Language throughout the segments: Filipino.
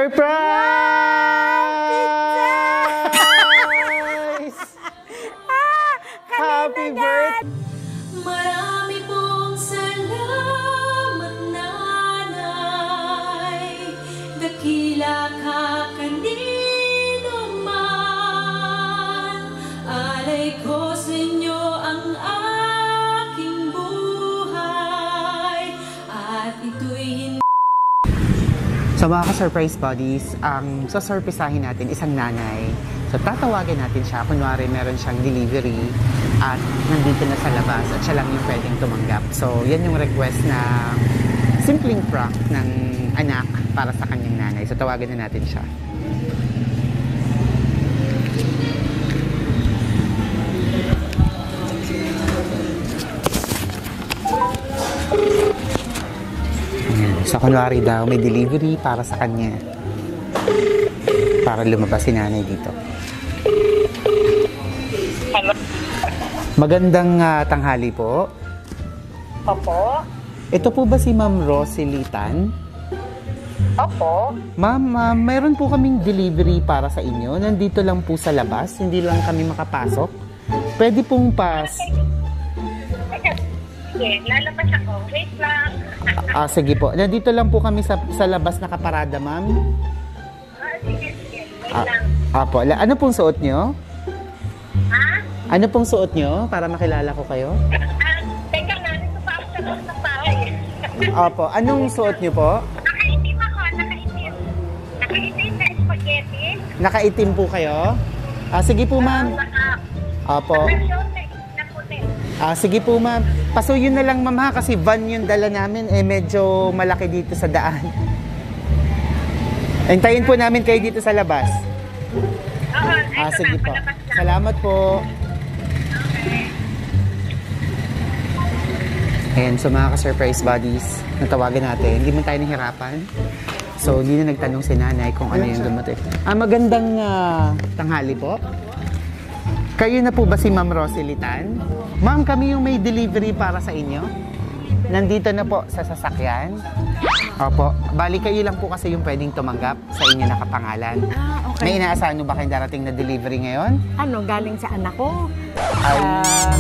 Surprise! Happy birthday! Marami pong salamat, nanay. Dakila ka kanino man. Alay ko sa inyo ang aking buhay. At ito'y hindi. So mga ka-surprise buddies, ang sasurprisahin natin isang nanay. So tatawagin natin siya, kunwari meron siyang delivery at nandito na sa labas at siya lang yung pwedeng tumanggap. So yan yung request na simpleng prank ng anak para sa kanyang nanay. So tawagin na natin siya. So, kunwari daw, may delivery para sa kanya. Para lumabas si nanay dito. Hello? Magandang tanghali po. Opo? Ito po ba si Ma'am Rosalie Tan? Opo? Ma'am, mayroon po kaming delivery para sa inyo. Nandito lang po sa labas. Hindi lang kami makapasok. Pwede pong Sige, lalabas ako. Wait lang. sige po. Nandito lang po kami sa labas nakaparada, ma'am. Sige. Wait lang. Apo. Ano pong suot nyo? Ha? Ano pong suot nyo para makilala ko kayo? Teka na, nito pa ako sa loob ng bahay. Apo. Anong suot nyo po? Nakaitim ako, nakaitim. Nakaitim na spaghetti. Nakaitim po kayo? Sige po, ma'am. Apo. Naka-short na puti. Sige po, ma'am. Pasuyo na lang, ma'am, ha, kasi van yung dala namin. Medyo malaki dito sa daan. Hintayin po namin kayo dito sa labas. Oo, Sige po. palabas lang. Salamat po. Ayan, so mga ka-surprise buddies, natawagan natin. Hindi mo tayo nahirapan. So, hindi na nagtanong si nanay kung ano yung dumating. Magandang tanghali po. Kayo na po ba si Ma'am Rosalie Tan? Ma'am, kami yung may delivery para sa inyo. Nandito na po sa sasakyan. Opo. Bali, kayo lang po kasi yung pwedeng tumanggap sa inyo nakapangalan. Okay. May inaasahan ba kayong darating na delivery ngayon? Ano, galing sa anak ko? Ay,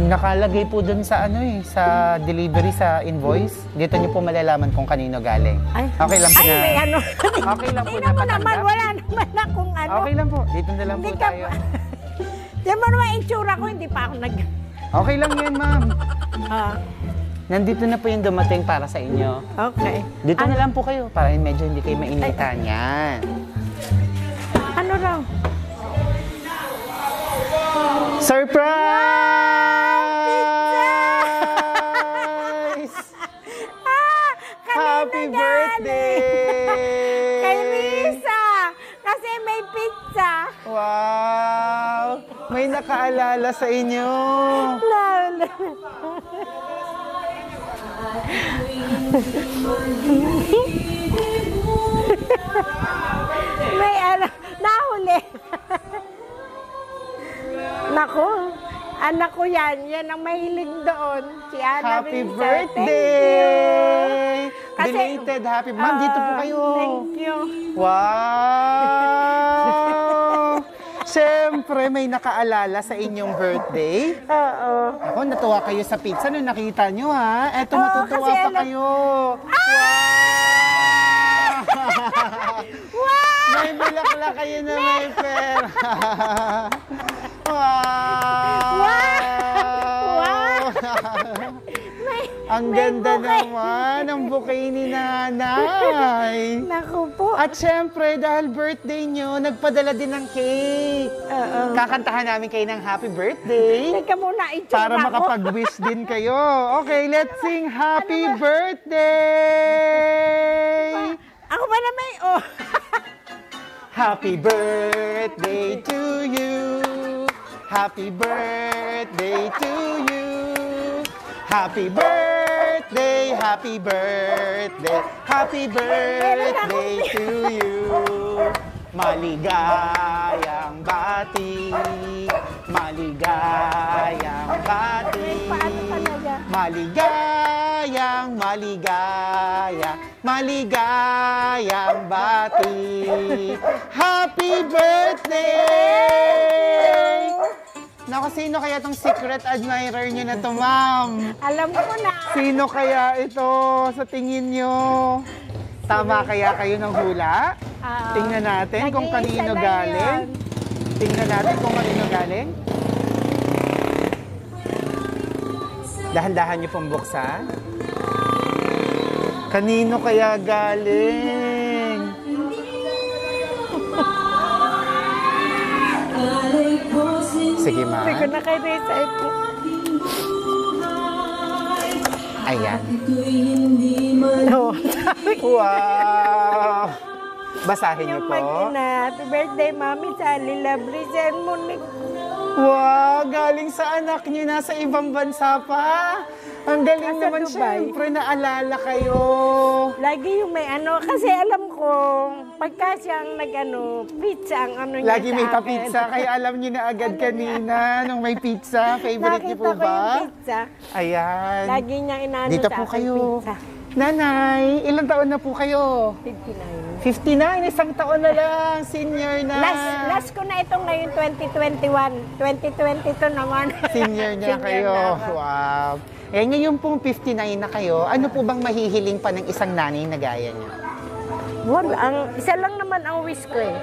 nakalagay po dun sa sa delivery sa invoice. Dito niyo po malalaman kung kanino galing. Ay, Okay lang po na. may ano. Okay lang po na Tingnan mo naman, patanggap. wala naman akong ano. Okay lang po. Dito na lang po Hindi ka tayo. Tingnan mo naman itsura ko, hindi pa ako Okay lang yan, ma'am. Ah, Nandito na po yung dumating para sa inyo. okay. Dito na lang po kayo para medyo hindi kayo mainitan. Yan. Ano raw? Surprise! Happy birthday! Kay Risa! Kasi may pizza. Wow! May nakaalala sa inyo. Lalo. May ano, nahuli. Naku, anak ko yan. Yan ang mahilig doon. Si Ana Happy Risa. birthday! Kasi- Belated happy. Ma'am, dito po kayo. Thank you. Wow! Siyempre, may nakaalala sa inyong birthday. Oo. Ako, natuwa kayo sa pizza nung nakita nyo, ha? Eto, Oo, matutuwa kasi pa alam- kayo. Wow! May bulaklak kayo na may pera. Wow! Wow! Ang may ganda bouquet. naman ng bouquet ni nanay. Naku po. At syempre, dahil birthday nyo, nagpadala din ng cake. Oo. Kakantahan namin kayo ng happy birthday. Teka muna, itsura Para ko. makapag-wish din kayo. Okay, let's sing happy birthday! Ako ba na may, oh. Happy birthday to you. Happy birthday to you. Happy birthday, happy birthday, happy birthday to you. Maligayang bati, maligayang bati, Paano talaga? maligayang, maligaya. maligayang bati. Happy birthday! Naku, sino kaya tong secret admirer niyo na to, ma'am? Alam ko na. Sino kaya ito sa tingin niyo? Tama kaya kayo ng hula? Tingnan natin kung kanino galing. Tingnan natin kung kanino galing. Dahan-dahan niyo pong buksan. Kanino kaya galing? Sige, ma. Hindi ko na kayo recite. Ayan. No. Wow! Basahin niyo Yung po. mag-ina, happy birthday, Mami Sally. Lovely, send mo ni... Wow! Galing sa anak niyo, nasa ibang bansa pa. Ang galing Nasa naman, Dubai. syempre, naalala kayo. Lagi yung may ano, kasi alam ko, pagka siyang nag-ano, pizza ang ano niya Lagi may sa akin. pa-pizza, kaya alam niyo na agad kanina nung may pizza. Favorite niyo po Nakita ko yung ba? pizza. Ayan. Lagi niyang inaano Dito sa po akin, kayo. pizza. Nanay, ilang taon na po kayo? 59. 59, isang taon na lang. Senior na. Last ko na ito ngayon, 2021. 2022 naman. Senior na kayo. na ako. Wow. Eh, ngayon pong 59 na kayo, ano po bang mahihiling pa ng isang nanay na gaya niyo? Wala, isa lang naman ang wish ko eh.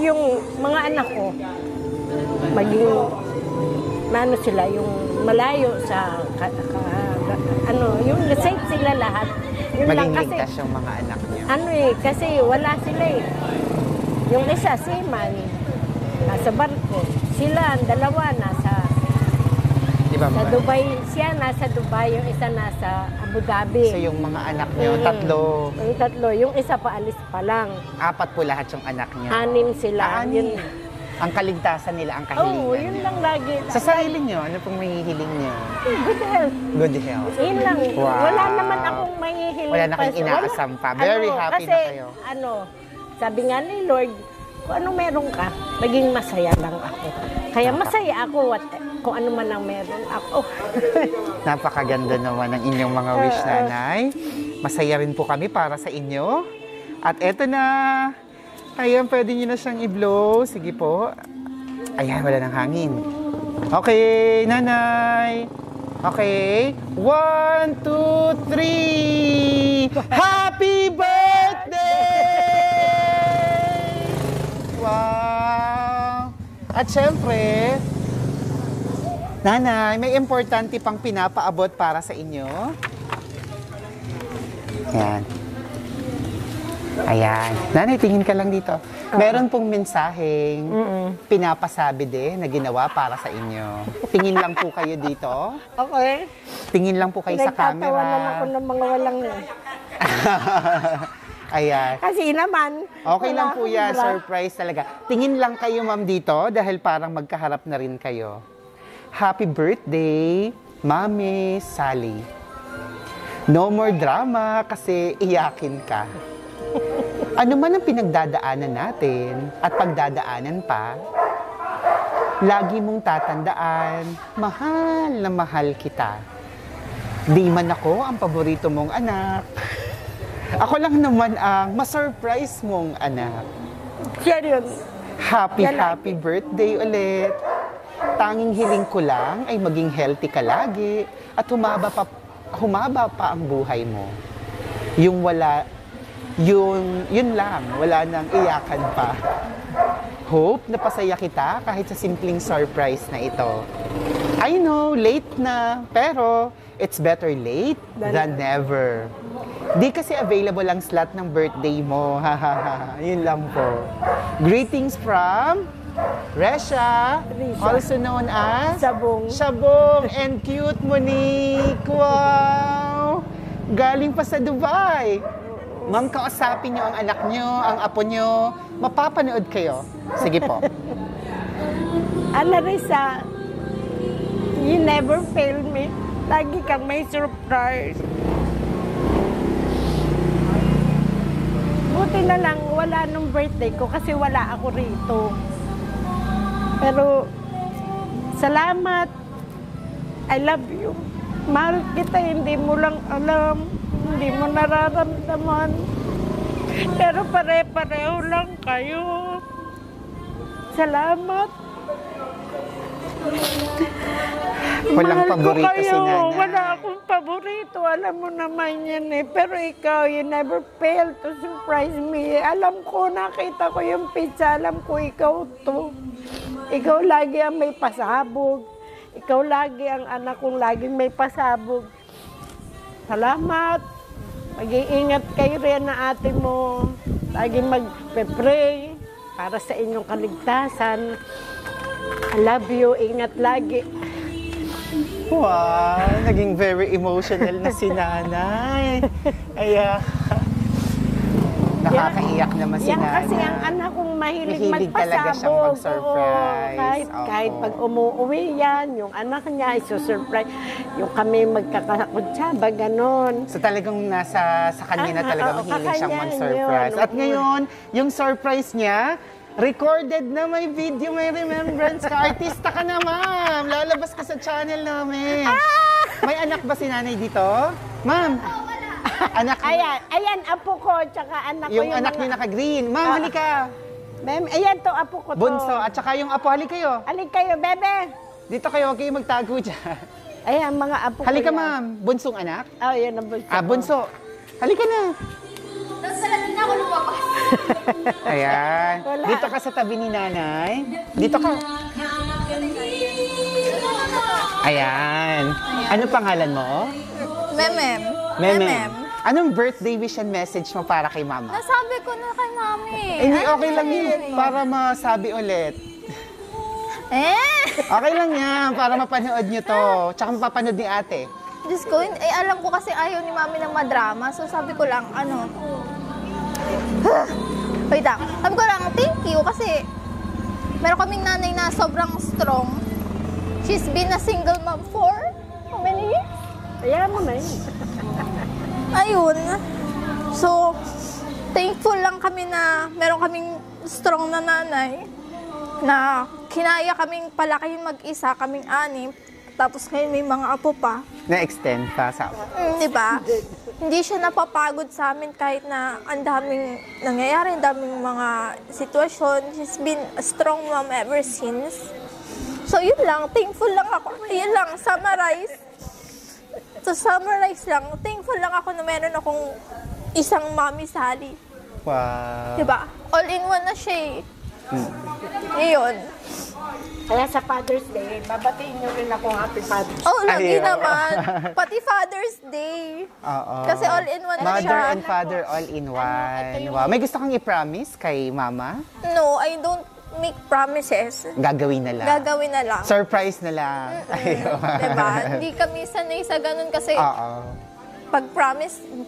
Yung mga anak ko, maging, ano sila, yung malayo sa, yung safe sila lahat. Yun lang Maging kasi, ligtas yung mga anak niyo. ano eh, kasi wala sila eh. Yung isa, seaman, nasa barko. Sila, ang dalawa, nasa Di ba, sa ma'am? Dubai. Siya, nasa Dubai. Yung isa, nasa Abu Dhabi. So yung mga anak niyo, tatlo, Yung tatlo. Yung isa pa, alis pa lang. apat po lahat yung anak niyo. 6 sila. Anim. Yun. Ang kaligtasan nila, ang kahilingan Oo, yun niyo. lang lagi. Sa sarili niyo, ano pong mahihiling niyo? Good health. Good health. Yun lang. Wow. Wala naman akong mahihiling. Wala na kayong pa. inaasam pa. Very happy kasi, na kayo. Sabi nga ni Lord, kung ano meron ka, maging masaya lang ako. Kaya masaya ako kung ano man ang meron ako. Napakaganda naman ng inyong mga wish, nanay. Masaya rin po kami para sa inyo. At eto na. Ayan, pwede nyo na siyang i-blow. Sige po. Ayan, wala ng hangin. Okay, nanay. Okay. 1, 2, 3. Happy birthday! Wow! At syempre, nanay, may importante pang pinapaabot para sa inyo. Ayan. Ayan. Nanay, tingin ka lang dito. Meron pong mensaheng pinapasabi din na ginawa para sa inyo. Tingin lang po kayo dito. Okay. Tingin lang po kayo sa Nagtatawanan ako camera. ng mga walang... Ayan. Kasi naman... Okay wala lang po akong yan. bra. Surprise talaga. Tingin lang kayo, ma'am, dito dahil parang magkaharap na rin kayo. Happy birthday, Mami Sally. No more drama kasi iyakin ka. Ano man ang pinagdadaanan natin at pagdadaanan pa, lagi mong tatandaan, mahal na mahal kita. Di man ako ang paborito mong anak. Ako lang naman ang masurprise mong anak. Siya yun. Happy, Yan happy birthday ulit. Tanging hiling ko lang ay maging healthy ka lagi at humaba pa ang buhay mo. Yung wala, yun lang, wala nang iyakan pa. Hope na pasaya kita kahit sa simpleng surprise na ito. I know, late na, pero it's better late than never. Di kasi available ang slot ng birthday mo. Yun lang po. Greetings from Resha, also known as Sabong. Sabong and cute Monique. Wow! Galing pa sa Dubai. Ma'am, kausapin niyo ang anak niyo, ang apo niyo. Mapapanood kayo. Sige po. Alarissa, you never fail me. Lagi kang may surprise. Buti na lang, wala nung birthday ko kasi wala ako rito. Pero, salamat. I love you. Mahal kita, hindi mo lang alam. hindi mo nararamdaman. Pero pare-pareho lang kayo. Salamat. Walang Mahal ko paborito kayo. si nanay. Wala akong paborito. Alam mo naman yan eh. Pero ikaw, you never fail to surprise me. Alam ko, nakita ko yung pizza. Alam ko, ikaw to. Ikaw lagi ang may pasabog. Ikaw lagi ang anak kong laging may pasabog. Salamat. Mag-iingat kayo rin na ate mo. Laging mag-pray para sa inyong kaligtasan. I love you. Ingat lagi. Wow, naging very emotional na si nanay. Kaya, nakakaiyak naman si Yan nanay. kasi ang anak kong mahilig Mahilig talaga siyang magpasabog. mag-surprise. Oo, kahit Oo. pag umuwi yan, yung anak niya isusurprise. Yung kami magkakakutsaba, ganon. So talagang nasa sa kanya na talaga oo, mahilig siyang kakanya mag-surprise. yun. At ngayon, yung surprise niya, recorded na, may video, may remembrance ka. Artista ka na, ma'am. Lalabas ka sa channel namin. May anak ba si nanay dito? Ma'am. Anak Ayan, apo ko, tsaka anak ko yung anak niya naka-green. Ma'am, halika. Ma'am, ayan to, apo ko to. Bunso. At saka yung apo, halika kayo. Alik kayo, bebe. Dito kayo, huwag kayo magtago dyan. Ayan, mga apo ko Halika, yan. ma'am. Bunsong anak? Oh, yan ang bunso. Bunso. Halika na. na ako lumabas. Ayan. Wala. Dito ka sa tabi ni nanay. Dito ka. Ayan. Ano pangalan mo? Memem. Memem. Anong birthday wish and message mo para kay mama? Nasabi ko na kay mami. Hindi, okay lang yun. Para masabi ulit. Okay lang yan. Para mapanood nyo to. Tsaka mapapanood ni ate. Diyos ko, alam ko kasi ayaw ni mami ng madrama. So sabi ko lang, wait lang. Sabi ko lang, thank you kasi meron kaming nanay na sobrang strong. She's been a single mom for how many years? Ayan mo na yun. Ayun. So, thankful lang kami na meron kaming strong na nanay na kinaya kaming palakihin mag-isa, kaming anim. Tapos ngayon may mga apo pa. Na-extend pa sa... Di ba? Hindi siya napapagod sa amin kahit na ang daming nangyayari, ang daming mga sitwasyon. She's been a strong mom ever since. So yun lang, thankful lang ako. Yun lang, summarize. To summarize lang, thankful lang ako na meron akong isang mommy Sally. Wow. Di ba? All-in-one na siya eh. Yun. Kaya sa Father's Day, babatiin nyo rin ako happy Father's Day. Oh, lagi Ayun. naman. Pati Father's Day. Oo. Kasi all-in-one na Mother siya. and father all in one. Wow. May gusto kang i-promise kay mama? No, I don't make promises. Gagawin na lang. Gagawin na lang. Surprise na lang. Ayun. Diba? Hindi kami sanay sa ganun kasi Oo. pag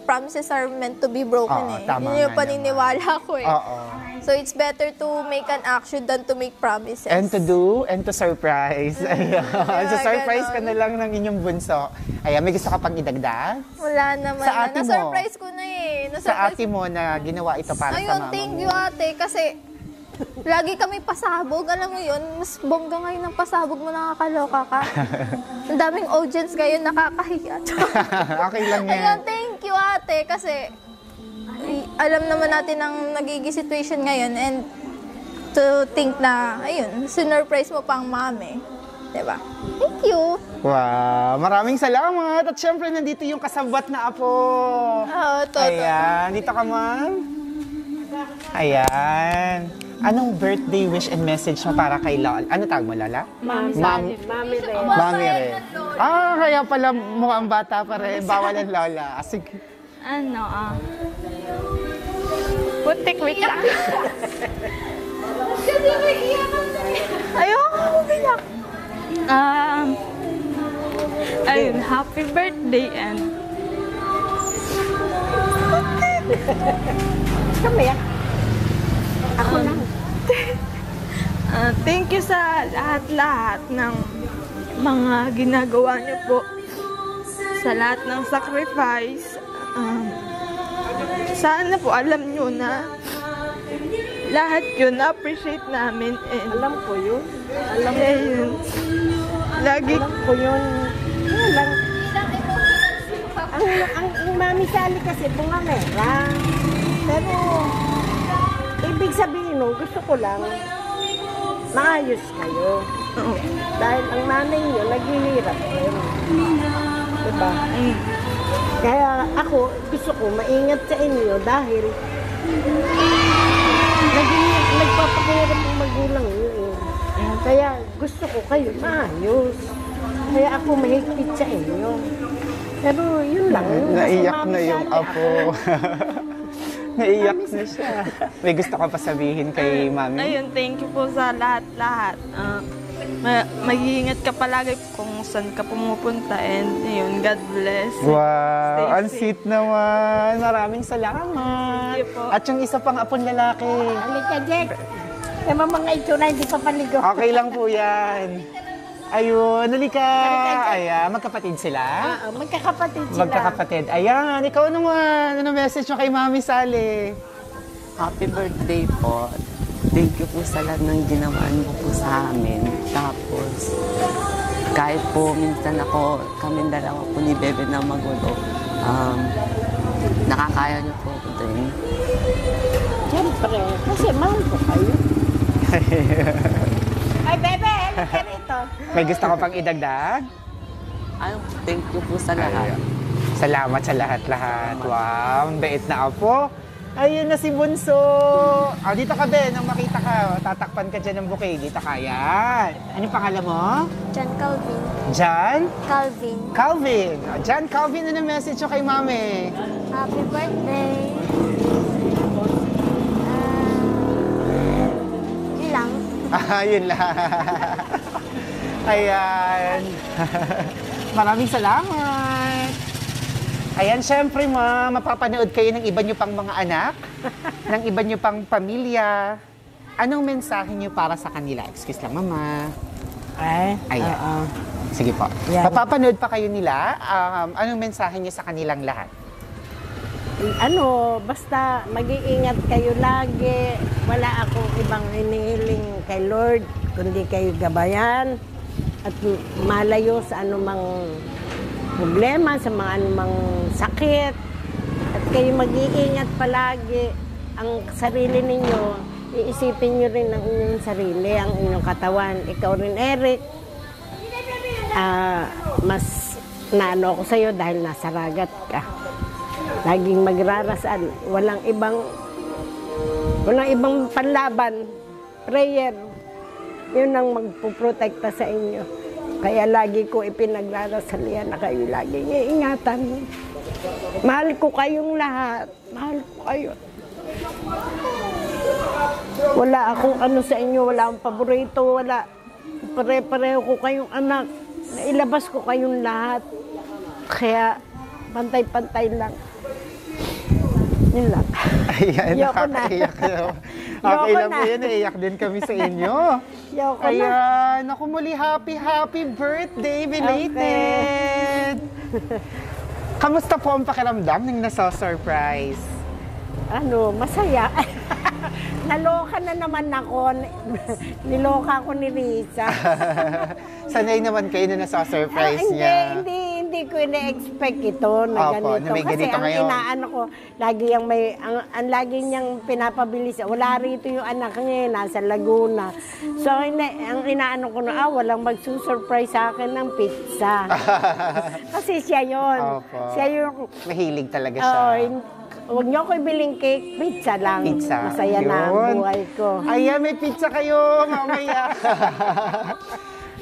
promises are meant to be broken Oo, eh. tama Yun yung nga paniniwala ko eh. Oo. So it's better to make an action than to make promises. And to do, and to surprise. Ayun. So, surprise ka ganon. na lang ng inyong bunso. Ayan, may gusto ka pang idagdag? Wala naman. Sa ate mo. Na-surprise ko na eh. Sa ate mo na ginawa ito para sa Ayun, mama thank mo. you ate. Kasi lagi kami pasabog. Alam mo yun, mas bongga ngayon ng pasabog mo, nakakaloka ka. Ang daming audience ngayon, nakakahiya. Okay lang yan. Ayun, thank you ate. Kasi alam naman natin ang nagiging situation ngayon and to think na, ayun, sinurprise mo pang mami. Diba? Thank you. Wow, maraming salamat. At syempre, nandito yung kasabwat na apo. Oo, to. Ayan, dito ka, ma'am. Ayan. Anong birthday wish and message mo para kay Lola? Ano tawag mo, Lola? Mami Ma'am- Sally, Mami rin. Mami rin. Kaya pala mukhang bata pa rin. Bawal ang Lola. Sige. Putik, wait lang. Kasi may iyakan na rin. Ayoko, umiyak. Ayun, happy birthday and Umiyak. Ako lang. thank you sa lahat-lahat ng mga ginagawa niyo po. Sa lahat ng sacrifice. Sana po alam niyo na lahat yun na-appreciate namin. And, Alam ko yun. ayun, lagi Alam ko yun. Yun lang. Ang ang Mami Sally kasi bungangera. Pero, ibig sabihin nun, gusto ko lang, maayos kayo. Dahil ang nanay niyo, naghihirap kayo. Diba? Kaya ako, gusto ko maingat sa inyo dahil nagpapakahirap ang magulang niyo. Kaya gusto ko kayo maayos. Kaya ako mahigpit sa inyo. Pero yun lang. Naiyak na yung apo. Naiyak na siya. May gusto ka pa sabihin kay Mami? Ayun, thank you po sa lahat-lahat. Mag-iingat ka palagi kung saan ka pumupunta and yun, God bless. Wow, ang Stay sweet naman. Maraming salamat. Thank you po. At yung isa pang apon lalaki. Halika, Jack. Yung mga itsura, hindi pa paligo. Okay lang po yan. Ayun, halika. Ayan, magkapatid sila? Magkakapatid sila. Magkakapatid. Ayan, ikaw naman. Ano message mo kay Mami Sally? Happy birthday po. Thank you po sa lahat ng ginawa mo po sa amin. Tapos, kahit po minsan kami dalawa po ni Bebe na magulo, nakakaya niyo po ko din. Siyempre, kasi mahal ko kayo. Ay, Bebe, halika rito. May gusto ka pang idagdag? Thank you po sa lahat. Salamat sa lahat-lahat. Wow, ang bait na apo. Ayun na si Bunso. Dito ka, Ben. Nang makita ka, tatakpan ka dyan ng bouquet. Dito ka, yan. Anong pangalan mo? John Calvin. John? Calvin. Calvin. John Calvin, ano message mo kay Mami? Happy birthday. Yun lang. Yun lang. Ayan. Maraming salamat. Ayan, syempre mapapanood kayo ng iba nyo pang mga anak, ng iba nyo pang pamilya. Anong mensahe nyo para sa kanila? Excuse lang, Mama. Ayan. Sige po. Yan. Mapapanood pa kayo nila. Anong mensahe nyo sa kanilang lahat? Basta mag-iingat kayo lagi. Wala akong ibang hinihiling kay Lord, kundi kayo gabayan at malayo sa anumang problema, sa mga anumang sakit. At kayo mag-iingat palagi. Ang sarili ninyo, iisipin nyo rin ang inyong sarili, ang inyong katawan. Ikaw rin, Eric. Mas naano ako sa'yo dahil nasa ragat ka. Laging magrarasal. Walang ibang panlaban. Prayer. Yun ang magpuprotekta sa inyo. Kaya lagi ko ipinagrarasal yan na kayo laging iingatan. Mahal ko kayong lahat. Mahal ko kayo. Wala akong ano sa inyo. Wala akong paborito. Wala. Pare-pareho ko kayong anak. Nailabas ko kayong lahat. Kaya pantay-pantay lang. Yun lang. Ayan, Yoko na. nakakaiyak na. Okay Yoko lang na. po yan, naiyak din kami sa inyo. Yoko na. Ayan, naku muli, happy birthday, belated! Kamusta po ang pakiramdam nang nasa-surprise? Masaya. Naloka na naman ako. Niloka ko ni Risa. Sanay naman kayo na nasa-surprise niya. Hindi ko ina-expect ito na Opo, ganito. na may Kasi ganito ang ngayon. inaano ko, ang lagi niyang pinapabilis. Wala rito yung anak niya, nasa Laguna. So, ang inaano ko na, walang magsusurprise sa akin ng pizza. Kasi siya yun. Opo. Siya yung... Mahilig talaga siya. Huwag niyo ko ibiling cake, pizza lang. Pizza. Masaya na ang Yun. buhay ko. Ayan, may pizza kayo mamaya.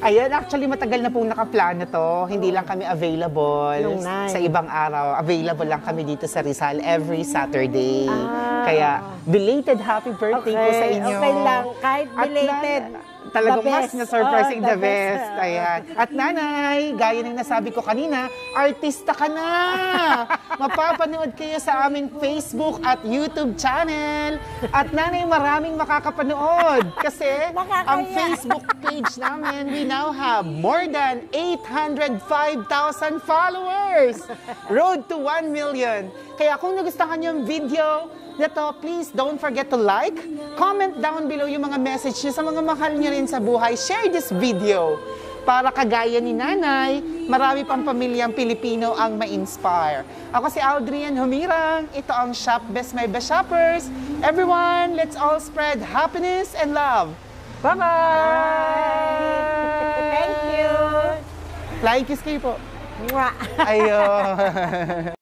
Ayan, actually matagal na pong nakaplano to. Hindi lang kami available Nung night. sa ibang araw. Available lang kami dito sa Rizal every Saturday. Kaya belated happy birthday po sa inyo. Okay lang, kahit At belated. talagang the mas best. na-surprising Oh, the best. Ayan. At nanay, gaya ng nasabi ko kanina, artista ka na! Mapapanood kayo sa aming Facebook at YouTube channel. At nanay, maraming makakapanood. Kasi Nakakaya. ang Facebook page namin, we now have more than 805,000 followers. Road to 1 million. Kaya kung nagustuhan niyo yung video na to, please don't forget to like, comment down below yung mga message niyo sa mga mahal niyo rin sa buhay. Share this video para kagaya ni Nanay, marami pang pamilyang Pilipino ang ma-inspire. Ako si Aldrian Humirang. Ito ang Shop Best My Best Shoppers. Everyone, let's all spread happiness and love. Bye-bye! Thank you! Flying kiss kayo po. Mwah! Ayun.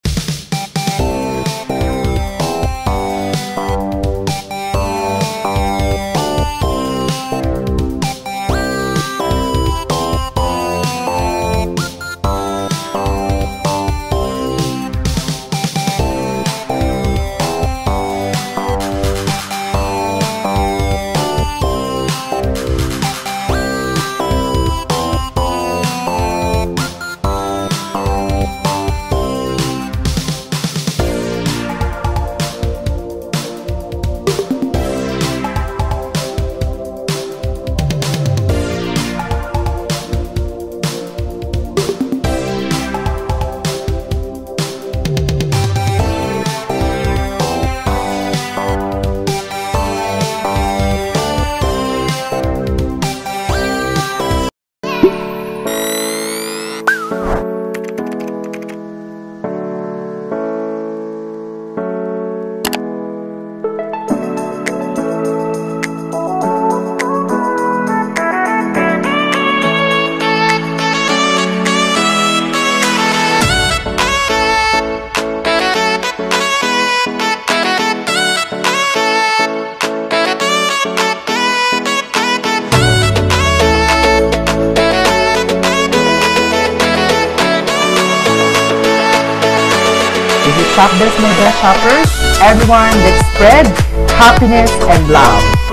Shop Best My Best Shoppers. Everyone, let's spread happiness and love.